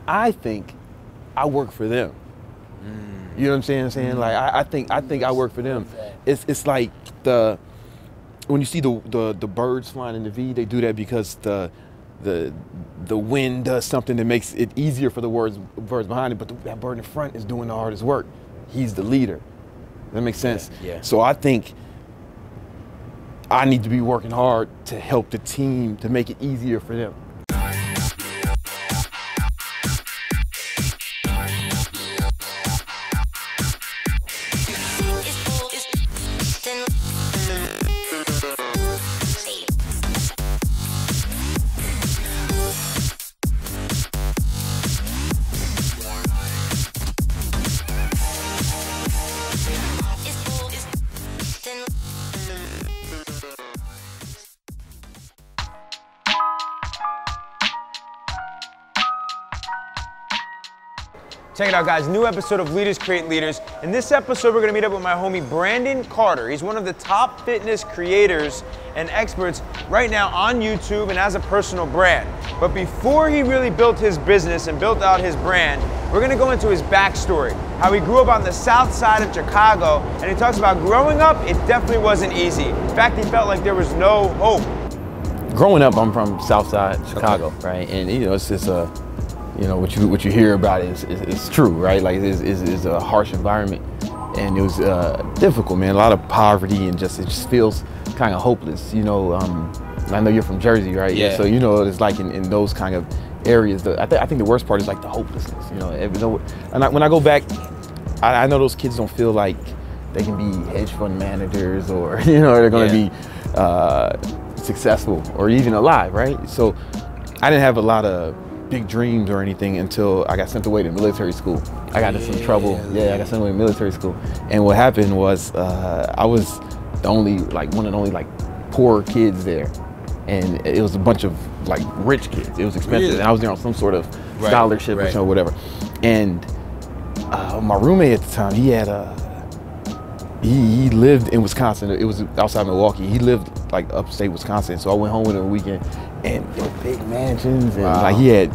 I think I work for them. You know what I'm saying? Like I think I work for them. It's like when you see the birds flying in the V, they do that because the wind does something that makes it easier for the birds behind it, but that bird in front is doing the hardest work. He's the leader. That makes sense? Yeah. So I think I need to be working hard to help the team to make it easier for them. Check it out, guys. New episode of Leaders Create Leaders. In this episode, we're gonna meet up with my homie Brandon Carter. He's one of the top fitness creators and experts right now on YouTube and as a personal brand. But before he really built his business and built out his brand, we're gonna go into his backstory, how he grew up on the south side of Chicago, and he talks about growing up, it definitely wasn't easy. In fact, he felt like there was no hope. Growing up, I'm from south side Chicago, right? And you know, it's just you know, what you hear about is true, right? Like it's a harsh environment, and it was difficult, man. A lot of poverty, and it just feels kind of hopeless, you know. I know you're from Jersey, right? Yeah. So you know, it's like in those kind of areas. I think the worst part is like the hopelessness, you know. And when I go back, I know those kids don't feel like they can be hedge fund managers or you know they're going to be successful or even alive, right? So I didn't have a lot of big dreams or anything until I got sent away to military school. I got into some trouble. I got sent away to military school. And what happened was I was the only, one of the only poor kids there. And it was a bunch of rich kids. It was expensive. Really? And I was there on some sort of scholarship or whatever. And my roommate at the time, he had he lived in Wisconsin. It was outside Milwaukee. He lived upstate Wisconsin. So I went home with him a weekend, and there were big mansions, and he had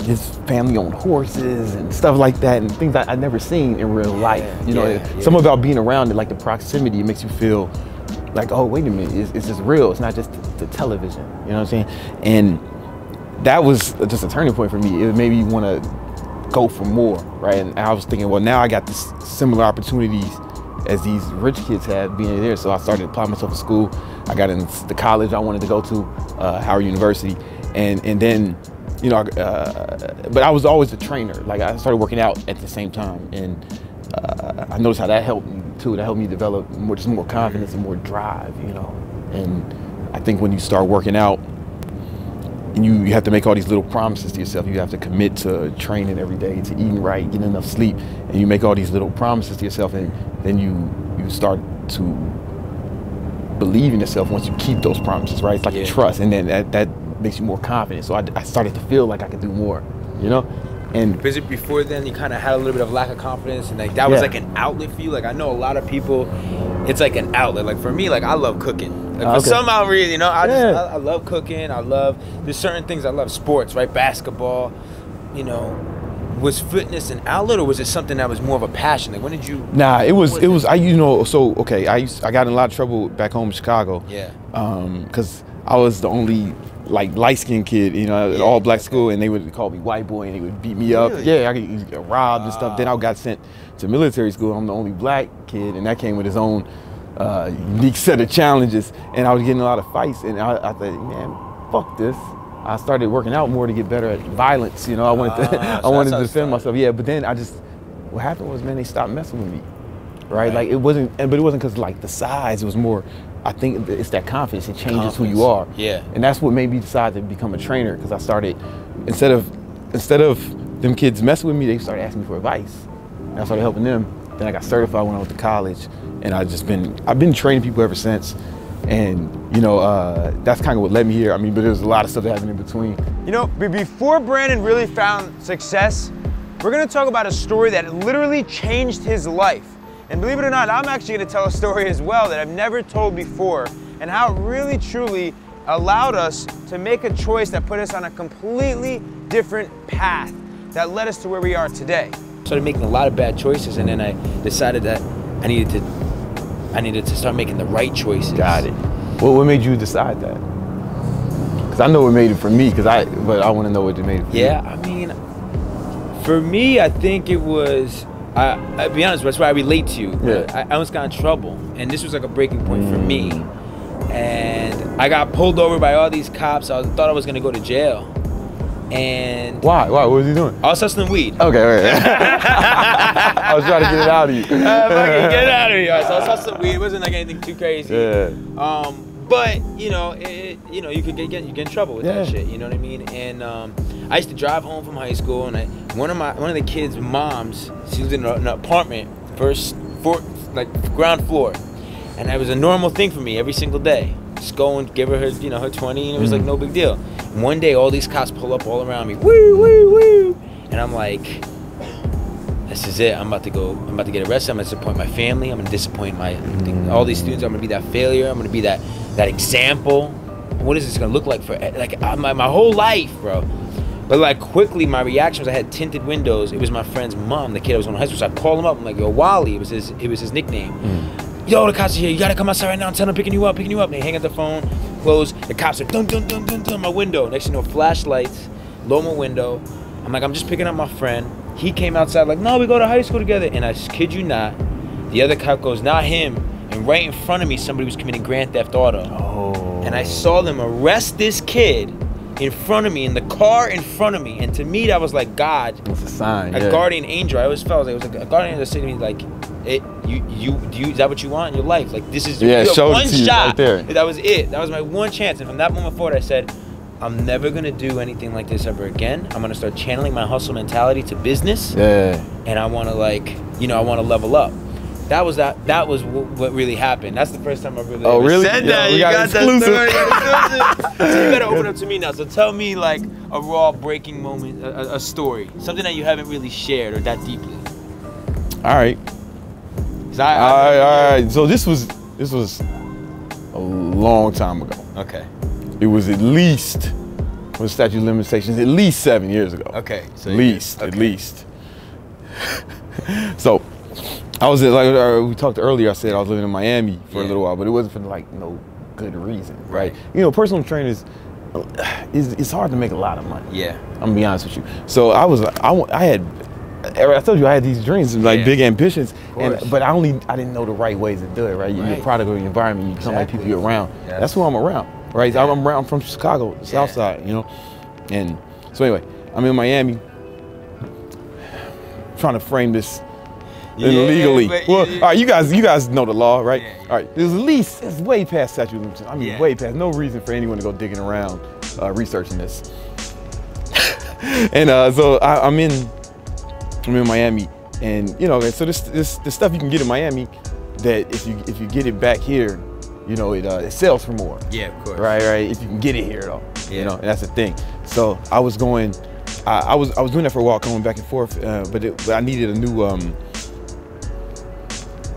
his family owned horses and stuff like that, and things I'd never seen in real life. You know, something about being around it, the proximity, it makes you feel like, oh, wait a minute, it's just real. It's not just the television. You know what I'm saying? And that was just a turning point for me. It made me want to go for more, right? And I was thinking, well, now I got this similar opportunities as these rich kids had being there. So I started applying myself to school. I got into the college I wanted to go to, Howard University. And then, you know, but I was always a trainer. I started working out at the same time. And I noticed how that helped me too. That helped me develop more confidence and more drive, you know. And I think when you start working out, and you have to make all these little promises to yourself. You have to commit to training every day, to eating right, getting enough sleep, and you make all these little promises to yourself, and then you start to believe in yourself once you keep those promises, right? It's like a trust, and then that makes you more confident. So I started to feel like I could do more, you know? And because before then, you kind of had a little bit of lack of confidence, and that was an outlet for you. I know a lot of people, it's like an outlet. For me, I love cooking. For some odd reason, you know, I love cooking. There's certain things I love, sports, right? Basketball, you know. Was fitness an outlet, or was it something that was more of a passion? When did you? Nah, it was. You know, so okay. I got in a lot of trouble back home in Chicago. Yeah. Because I was the only light-skinned kid, you know, at all black school, and they would call me white boy, and they would beat me up. Yeah, I could get robbed and stuff. Then I got sent to military school. I'm the only black kid, and that came with its own unique set of challenges. And I was getting a lot of fights, and I thought, man, fuck this. I started working out more to get better at violence. You know, I wanted to defend myself. Yeah, but then what happened was, man, they stopped messing with me, right? It wasn't because the size. It was more. I think it's that confidence. It changes who you are. Yeah. And that's what made me decide to become a trainer, because I started, instead of them kids messing with me, they started asking me for advice. And I started helping them. Then I got certified when I went to college, and I've been training people ever since. And you know, that's kind of what led me here. I mean, but there's a lot of stuff that happened in between. You know, before Brandon really found success, we're gonna talk about a story that literally changed his life. And believe it or not, I'm actually gonna tell a story as well that I've never told before, and how it really truly allowed us to make a choice that put us on a completely different path. that led us to where we are today. Started making a lot of bad choices, and then I decided that I needed to start making the right choices. Got it. Well, what made you decide that? Because I know what made it for me, but I want to know what it made it for you. Yeah, I mean, for me, I think it was, I'll be honest, that's why I relate to you. Yeah. I almost got in trouble, and this was like a breaking point for me. And I got pulled over by all these cops. I thought I was gonna go to jail. And Why? What was he doing? I was hustling weed. Okay, right. I was trying to get it out of you. Fucking get it out of here. So I was hustling weed. It wasn't like anything too crazy. Yeah. But you know, you could get in trouble with that shit. You know what I mean? And I used to drive home from high school, and one of the kids' moms, she was in an apartment, ground floor, and that was a normal thing for me every single day. Just go and give her her 20, and it was like no big deal. And one day, all these cops pull up all around me, woo, woo, woo, and I'm like, this is it. I'm about to get arrested. I'm gonna disappoint my family. I'm gonna disappoint all these students. I'm gonna be that failure. I'm gonna be that example. What is this gonna look like for my whole life, bro? But like quickly, my reaction was I had tinted windows. It was my friend's mom, the kid I was going to high school. So I called him up. I'm like, yo, Wally. It was his nickname. Yo, the cops are here. You gotta come outside right now. I'm telling them picking you up. And they hang up the phone, close. The cops are dun dun dun dun dun my window. Next thing you know, flashlights, lower my window. I'm like, I'm just picking up my friend. He came outside like, no, we go to high school together. And I kid you not, the other cop goes, not him. And right in front of me, somebody was committing grand theft auto. Oh. And I saw them arrest this kid in front of me, in the car in front of me. And to me, that was like God. It's a sign. A guardian angel. I always felt like it was like a guardian angel saying to me, like, is that what you want in your life? Like, this is you have one shot. Right there. That was it. That was my one chance. And from that moment forward, I said, I'm never gonna do anything like this ever again. I'm gonna start channeling my hustle mentality to business. Yeah. And I wanna I wanna level up. That was what really happened. That's the first time I really said that. You got that story. So you gotta open up to me now. So tell me like a raw breaking moment, a story, something that you haven't really shared or that deeply. All right. All right. So this was a long time ago. Okay. It was at least, with statute of limitations, at least 7 years ago. Okay. So at least. So I was we talked earlier. I said I was living in Miami for a little while, but it wasn't for like no good reason, right? You know, personal trainers, it's hard to make a lot of money. Yeah. I'm gonna be honest with you. So I told you I had these dreams, like big ambitions, but I didn't know the right ways to do it, right? You're a product of your environment. You become like people you're around. Yes. That's who I'm around, right? Yeah. I'm from Chicago, the South Side, you know. And so anyway, I'm in Miami, trying to frame this illegally. All right, you guys know the law, right? Yeah. All right, it's way past statute of limitations. I mean, way past. No reason for anyone to go digging around, researching this. And so I'm in Miami, and you know, so this stuff you can get in Miami that if you get it back here, you know, it sells for more. Yeah, of course. Right. If you can get it here though, you know, and that's the thing. So I was going, I was doing that for a while, going back and forth, but I needed a new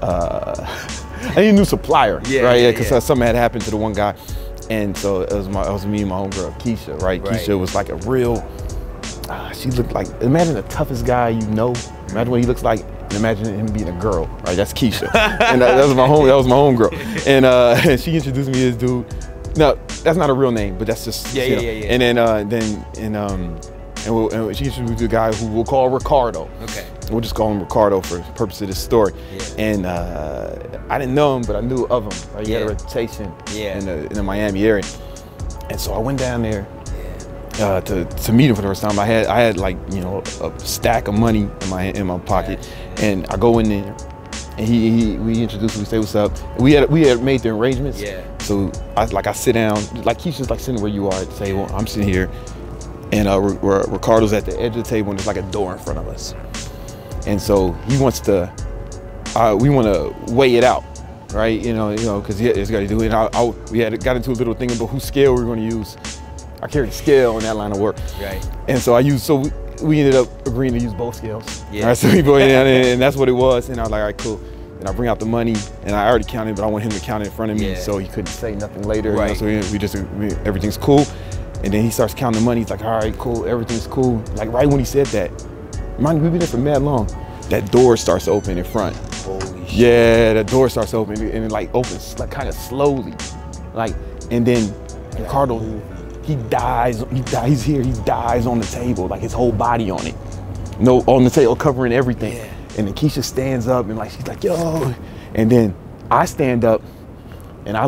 I need a new supplier, right? Because something had happened to the one guy, and so it was me and my homegirl Keisha, right? Keisha was like a real. She looked like, imagine the toughest guy you know. Imagine what he looks like, and imagine him being a girl, right? That's Keisha, and that was my homegirl, and she introduced me to this dude. No, that's not a real name, but that's just And then she introduced me to a guy who we'll call Ricardo. Okay. We'll just call him Ricardo for the purpose of this story. Yeah. And I didn't know him, but I knew of him. Right? He had a reputation in the Miami area, and so I went down there. To meet him for the first time. I had like, you know, a stack of money in my pocket, and I go in there, and we introduced him. We say what's up. We had made the arrangements. Yeah. So I sit down, like Keisha's like sitting where you are at the table. I'm sitting here, and Ricardo's at the edge of the table, and there's like a door in front of us. And so he wants to. We want to weigh it out, right? You know, because he's got to do it. We got into a little thing about whose scale we were going to use. I carried a scale in that line of work. Right. And so we ended up agreeing to use both scales. Yeah. All right, so we go in and that's what it was. And I was like, all right, cool. And I bring out the money, and I already counted, but I want him to count it in front of me so he couldn't say nothing later. Right. You know, so everything's cool. And then he starts counting the money. He's like, all right, cool, everything's cool. Like right when he said that, Mind you, we've been there for mad long. That door starts to open in front. Holy shit. Yeah, that door starts to open and it like opens like kind of slowly. Like, and then Ricardo, he dies on the table, like his whole body on it. No, on the table, covering everything. Yeah. And then Keisha stands up and like, she's like, yo. And then I stand up and I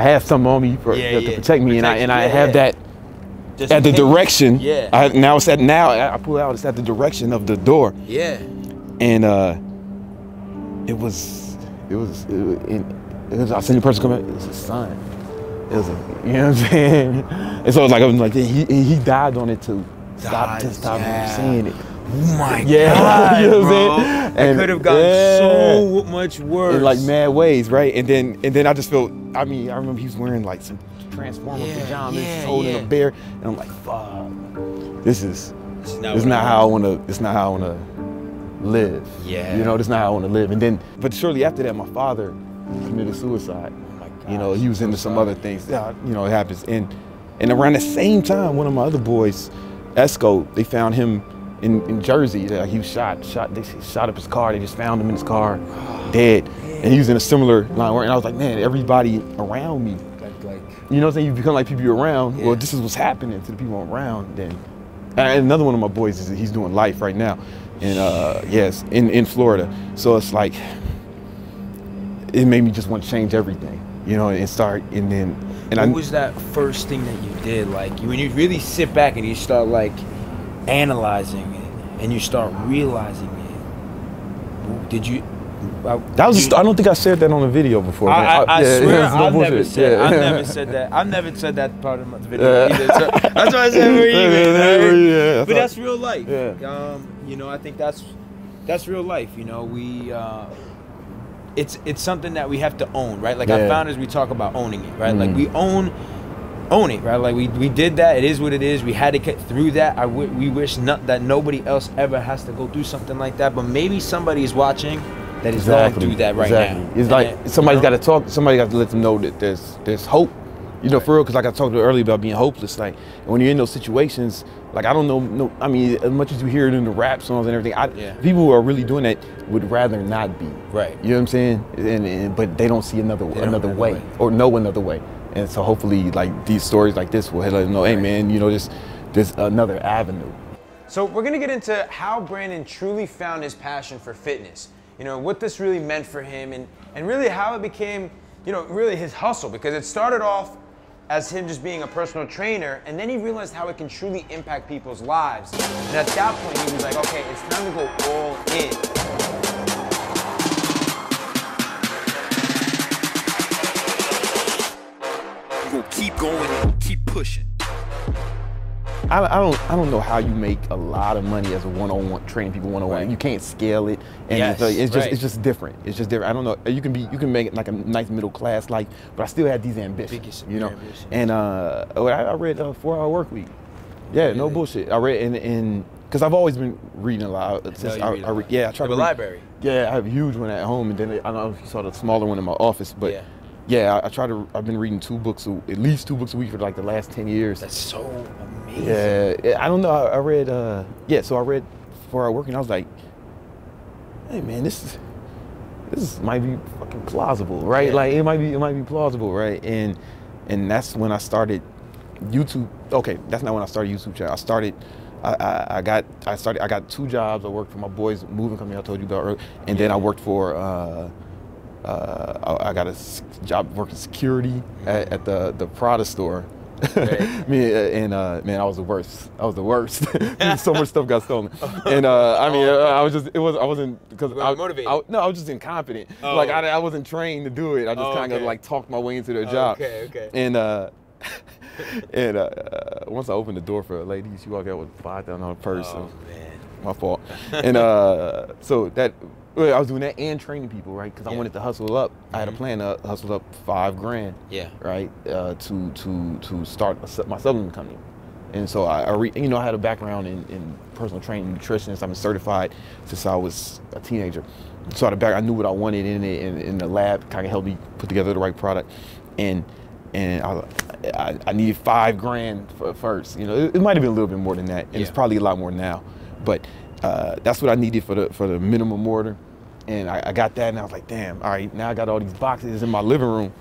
have something on me to protect me, and I have that just at the direction. Yeah. I pull out. It's at the direction of the door. Yeah. And it was I seen the person come in. It was his son. It was you know what I'm saying. And so I was like he died on it to stop him seeing it. Oh my God, you know what bro. I'm saying? It could have gotten so much worse. In like mad ways, right? And then I just felt, I remember he was wearing like some Transformer pajamas, holding a bear, and I'm like, fuck, this is not how I wanna live. Yeah. You know, this is not how I wanna live. And then, but shortly after that, my father committed suicide. Oh my gosh, you know, he was into some other things. Yeah, you know, it happens. And around the same time, one of my other boys, Esco, they found him in Jersey. He was shot. They shot up his car. They just found him in his car, dead. And he was in a similar line where, and I was like, man, everybody around me, you know what I'm saying? You become like people you're around. Yeah. Well, this is what's happening to the people around. And another one of my boys he's doing life right now, and yes, in Florida. So it's like, it made me just want to change everything, you know, and start. And then, what was that first thing that you did? Like when you really sit back and you start like analyzing it and you start realizing it, did you? I don't think I said that on a video before. I swear I've never said that. I've never said that part of the video either. So that's why I said we're even. But that's real life. Yeah. You know, I think that's real life. You know, we it's something that we have to own, right? Like I found as we talk about owning it, right? Like we own it, right? Like we did that. It is what it is. We had to get through that. We wish that nobody else ever has to go through something like that. But maybe somebody is watching that is going through that right now. It's like somebody's got to talk. Somebody got to let them know that there's hope. You know, for real. Because like I talked earlier about being hopeless. Like when you're in those situations, like I don't know. I mean, as much as you hear it in the rap songs and everything, people who are really doing that would rather not be. Right. You know what I'm saying? And but they don't see another way or know another way. And so hopefully, like these stories like this will let them know, hey man, you know, there's another avenue. So we're gonna get into how Brandon truly found his passion for fitness. You know, what this really meant for him and really how it became, you know, really his hustle, because it started off as him just being a personal trainer, and then he realized how it can truly impact people's lives. And at that point, he was like, okay, it's time to go all in. We'll keep going, keep pushing. I don't know how you make a lot of money as a one-on-one training people one-on-one. Right. You can't scale it, and it's just different. It's just different. I don't know. You can make it like a nice middle class life, but I still had these ambitions, you know. And I read 4-Hour Work Week. Yeah, really? No bullshit. I read and because I've always been reading a lot. I try to library. Yeah, I have a huge one at home, and then I don't know if you saw the smaller one in my office, but. Yeah, I've been reading at least two books a week for like the last 10 years. That's so amazing. Yeah, I don't know. I read, so I read 4-Hour Work, and I was like, hey man, this might be fucking plausible, right? Yeah. Like it might be plausible, right? And that's when I started YouTube. Okay, that's not when I started YouTube channel. I got 2 jobs. I worked for my boys' moving company I told you about earlier, and then I worked for. I got a job working security at the Prada store. Right. Man, I was the worst. So much stuff got stolen, and I wasn't because I was just incompetent. Oh. Like I wasn't trained to do it. I just kind of like talked my way into the job. Okay. And once I opened the door for a lady, she walked out with a $5,000 purse. Oh man, my fault. And so that. I was doing that and training people, right? Because I wanted to hustle up. I had a plan to hustle up $5,000. Yeah. Right. To start my supplement company, and so I had a background in personal training, nutritionist. I've been certified since I was a teenager. So I knew what I wanted in it, and the lab kind of helped me put together the right product. And and I needed $5 grand first. You know, it might have been a little bit more than that, and it's probably a lot more now. But that's what I needed for the minimum order, and I got that, and I was like, damn, all right, now I got all these boxes in my living room.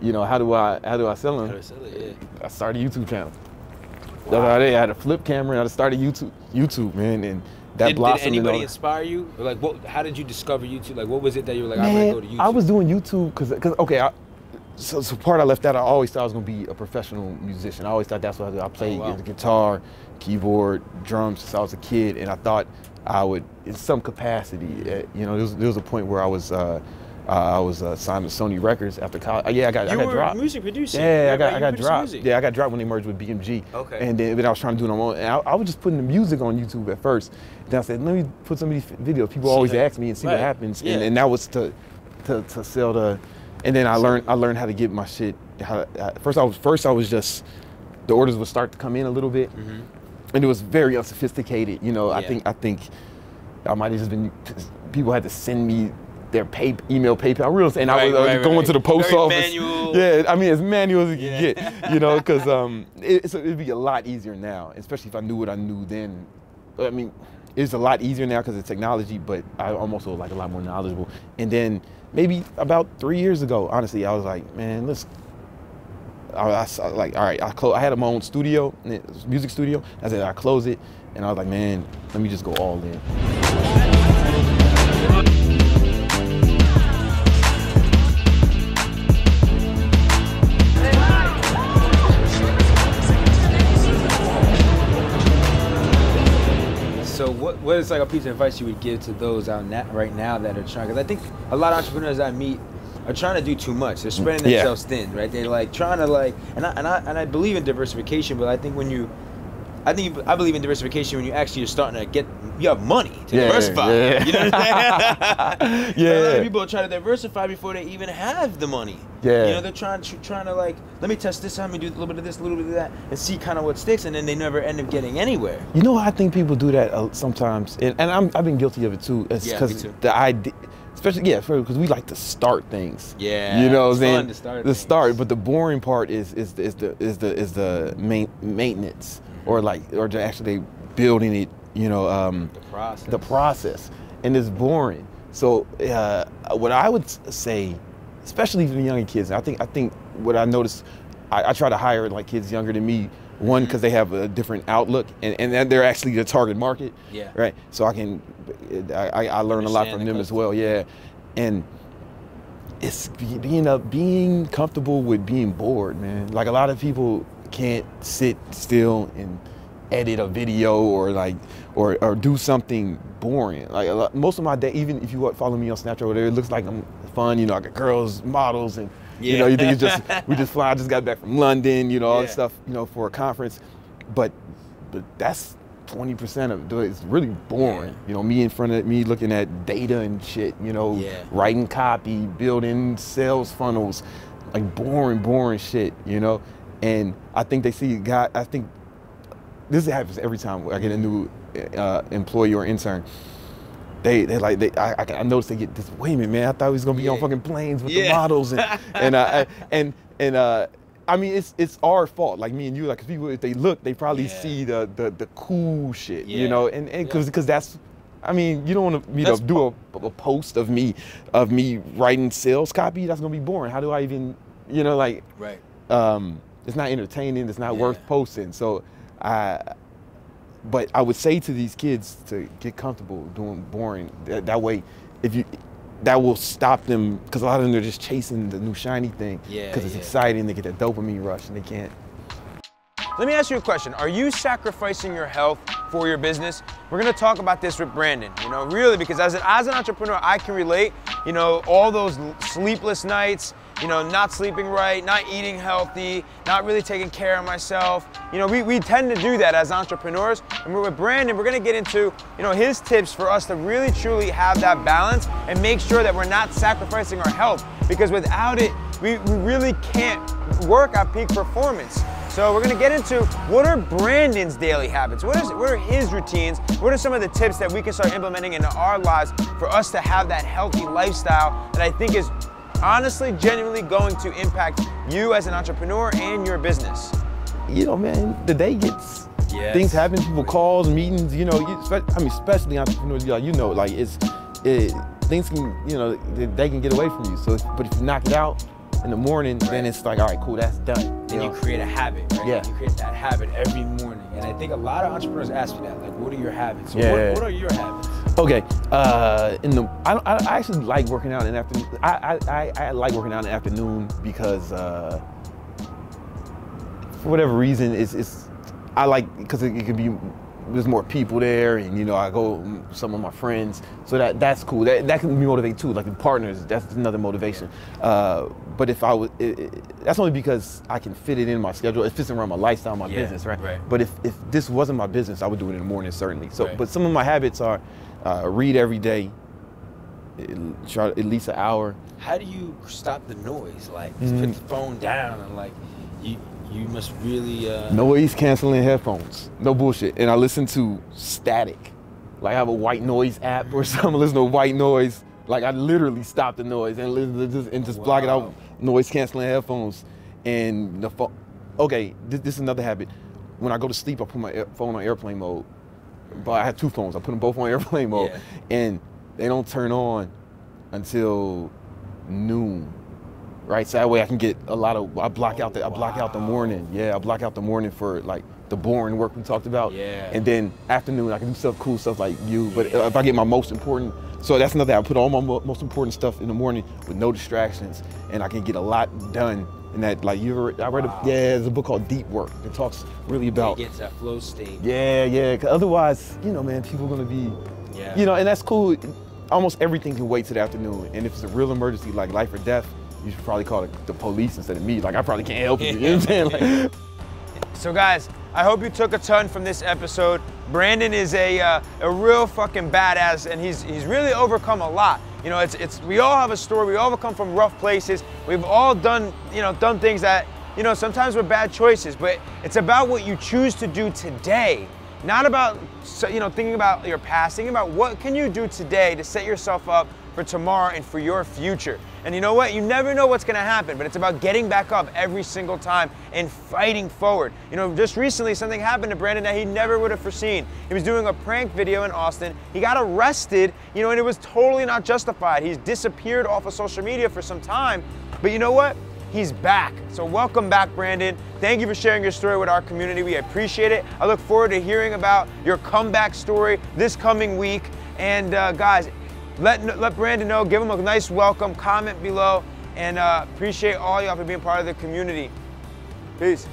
You know, how do I sell them? How do I sell it? Yeah. I started a YouTube channel. That's how I had a flip camera, and I started YouTube, man, and that blossomed. Did anybody inspire you? Or like, how did you discover YouTube? Like, what was it that you were like, I'm gonna go to YouTube? I was doing YouTube because okay, so part I left out. I always thought I was gonna be a professional musician. I always thought that's what I do. I played the guitar, keyboard, drums since I was a kid, and I thought I would, in some capacity, you know, there was a point where I was signed to Sony Records after college. I got dropped. Music producing. Yeah, I got dropped. Yeah, I got dropped when they merged with BMG. Okay. And then I was trying to do it on my own. And I was just putting the music on YouTube at first. Then I said, let me put some of these videos. People always ask me and see what happens. Yeah. And that was to sell the. And then I learned how to get my shit. First I was just, the orders would start to come in a little bit, and it was very unsophisticated. You know, I think I might have just been, people had to send me their email, PayPal, and I was going to the post office. Manual. Yeah, I mean, as manual as you can get, you know, because it'd be a lot easier now, especially if I knew what I knew then. I mean, it's a lot easier now because of technology, but I'm also like a lot more knowledgeable. And then maybe about 3 years ago, honestly, I was like, man, I had my own studio, music studio. I said, I close it, and I was like, man, let me just go all in. So what is like a piece of advice you would give to those out right now that are trying? Because I think a lot of entrepreneurs I meet are trying to do too much. They're spreading themselves thin, right? They're like trying to like, and I believe in diversification, but I think I believe in diversification when you're starting to you have money to diversify. Yeah. You know what I'm saying? Yeah. A lot of people are trying to diversify before they even have the money. Yeah. You know, they're trying to like, let me test this out, let me do a little bit of this, a little bit of that, and see kind of what sticks, and then they never end up getting anywhere. You know, I think people do that sometimes, and I've been guilty of it too. It's because the idea, especially because we like to start things. Yeah. You know what I'm saying? Fun to start, but the boring part is the maintenance. Or actually building it, you know, the process, and it's boring. So what I would say, especially for the younger kids, I think what I noticed, I try to hire like kids younger than me. One, because they have a different outlook, and they're actually the target market. Yeah. Right. So I learn a lot from them as well. Yeah. And it's being comfortable with being bored, man. Like a lot of people can't sit still and edit a video or do something boring. Like most of my day, even if you follow me on Snapchat or whatever, it looks like I'm fun. You know, I got girls, models, and you know, you think it's just we just fly. I just got back from London. You know, all this stuff. You know, for a conference, but that's 20% of it. It's really boring. You know, me in front of me looking at data and shit. You know, writing copy, building sales funnels, like boring shit. You know. And I think they see I think this happens every time I get a new employee or intern. I notice they get this. Wait a minute, man! I thought we was gonna be on fucking planes with the models, and I mean it's our fault. Like me and you, like people, if they look, they probably see the cool shit, you know, and because that's. I mean, you don't want to do a post of me writing sales copy. That's gonna be boring. How do I even, you know, like it's not entertaining. It's not worth posting. So, but I would say to these kids to get comfortable doing boring. That way, that will stop them, because a lot of them are just chasing the new shiny thing because it's exciting. They get that dopamine rush and they can't. Let me ask you a question. Are you sacrificing your health for your business? We're gonna talk about this with Brandon, you know, really, because as an entrepreneur, I can relate, you know, all those sleepless nights, you know, not sleeping right, not eating healthy, not really taking care of myself. You know, we tend to do that as entrepreneurs. And with Brandon, we're gonna get into, you know, his tips for us to really truly have that balance and make sure that we're not sacrificing our health, because without it, we really can't work at peak performance. So we're gonna get into what are Brandon's daily habits? What are his routines? What are some of the tips that we can start implementing into our lives for us to have that healthy lifestyle that I think is honestly, genuinely going to impact you as an entrepreneur and your business? You know, man, the day gets, things happen, people calls, meetings, you know, especially entrepreneurs, you know, like things can, you know, they can get away from you. So, but if you knock it out in the morning, then it's like, all right, cool, that's done. And you create a habit, right? Yeah. You create that habit every morning. And I think a lot of entrepreneurs ask me that, like, what are your habits? So what are your habits? Okay, I actually like working out in the afternoon. I like working out in the afternoon because for whatever reason, I like, because it could be, there's more people there, and you know, I go with some of my friends, so that's cool. That can be motivating too, like the partners, that's another motivation. But if I would, that's only because I can fit it in my schedule. It fits around my lifestyle, my business, right? But if this wasn't my business, I would do it in the morning, certainly. So, but some of my habits are read every day, try at least an hour. How do you stop the noise? Like, just put the phone down and like, you must really... Noise canceling headphones, no bullshit. And I listen to static. Like I have a white noise app or something, listen to white noise. Like I literally stop the noise and just block it out, noise canceling headphones. And the phone, okay, this is another habit. When I go to sleep, I put my phone on airplane mode. But I have two phones, I put them both on airplane mode. And they don't turn on until noon. Right, so that way I can get a lot of, I block out the morning. Yeah, I block out the morning for like the boring work we talked about. And then afternoon I can do cool stuff like you, but if I get my most important, so that's another, I put all my most important stuff in the morning with no distractions, and I can get a lot done in that, like I read there's a book called Deep Work. It talks really about. It gets that flow state. Yeah, 'cause otherwise, you know, man, people are gonna be, you know, and that's cool. Almost everything can wait till the afternoon, and if it's a real emergency like life or death, you should probably call the police instead of me. Like, I probably can't help you, you know what I'm saying? Like, so guys, I hope you took a ton from this episode. Brandon is a real fucking badass, and he's really overcome a lot. You know, we all have a story. We all come from rough places. We've all done things that, you know, sometimes were bad choices, but it's about what you choose to do today. Not about, you know, thinking about your past, thinking about what can you do today to set yourself up for tomorrow and for your future. And you know what? You never know what's gonna happen, but it's about getting back up every single time and fighting forward. You know, just recently something happened to Brandon that he never would have foreseen. He was doing a prank video in Austin. He got arrested, you know, and it was totally not justified. He's disappeared off of social media for some time, but you know what? He's back. So welcome back, Brandon. Thank you for sharing your story with our community. We appreciate it. I look forward to hearing about your comeback story this coming week. And guys, let Brandon know, give him a nice welcome, comment below, and appreciate all y'all for being part of the community. Peace.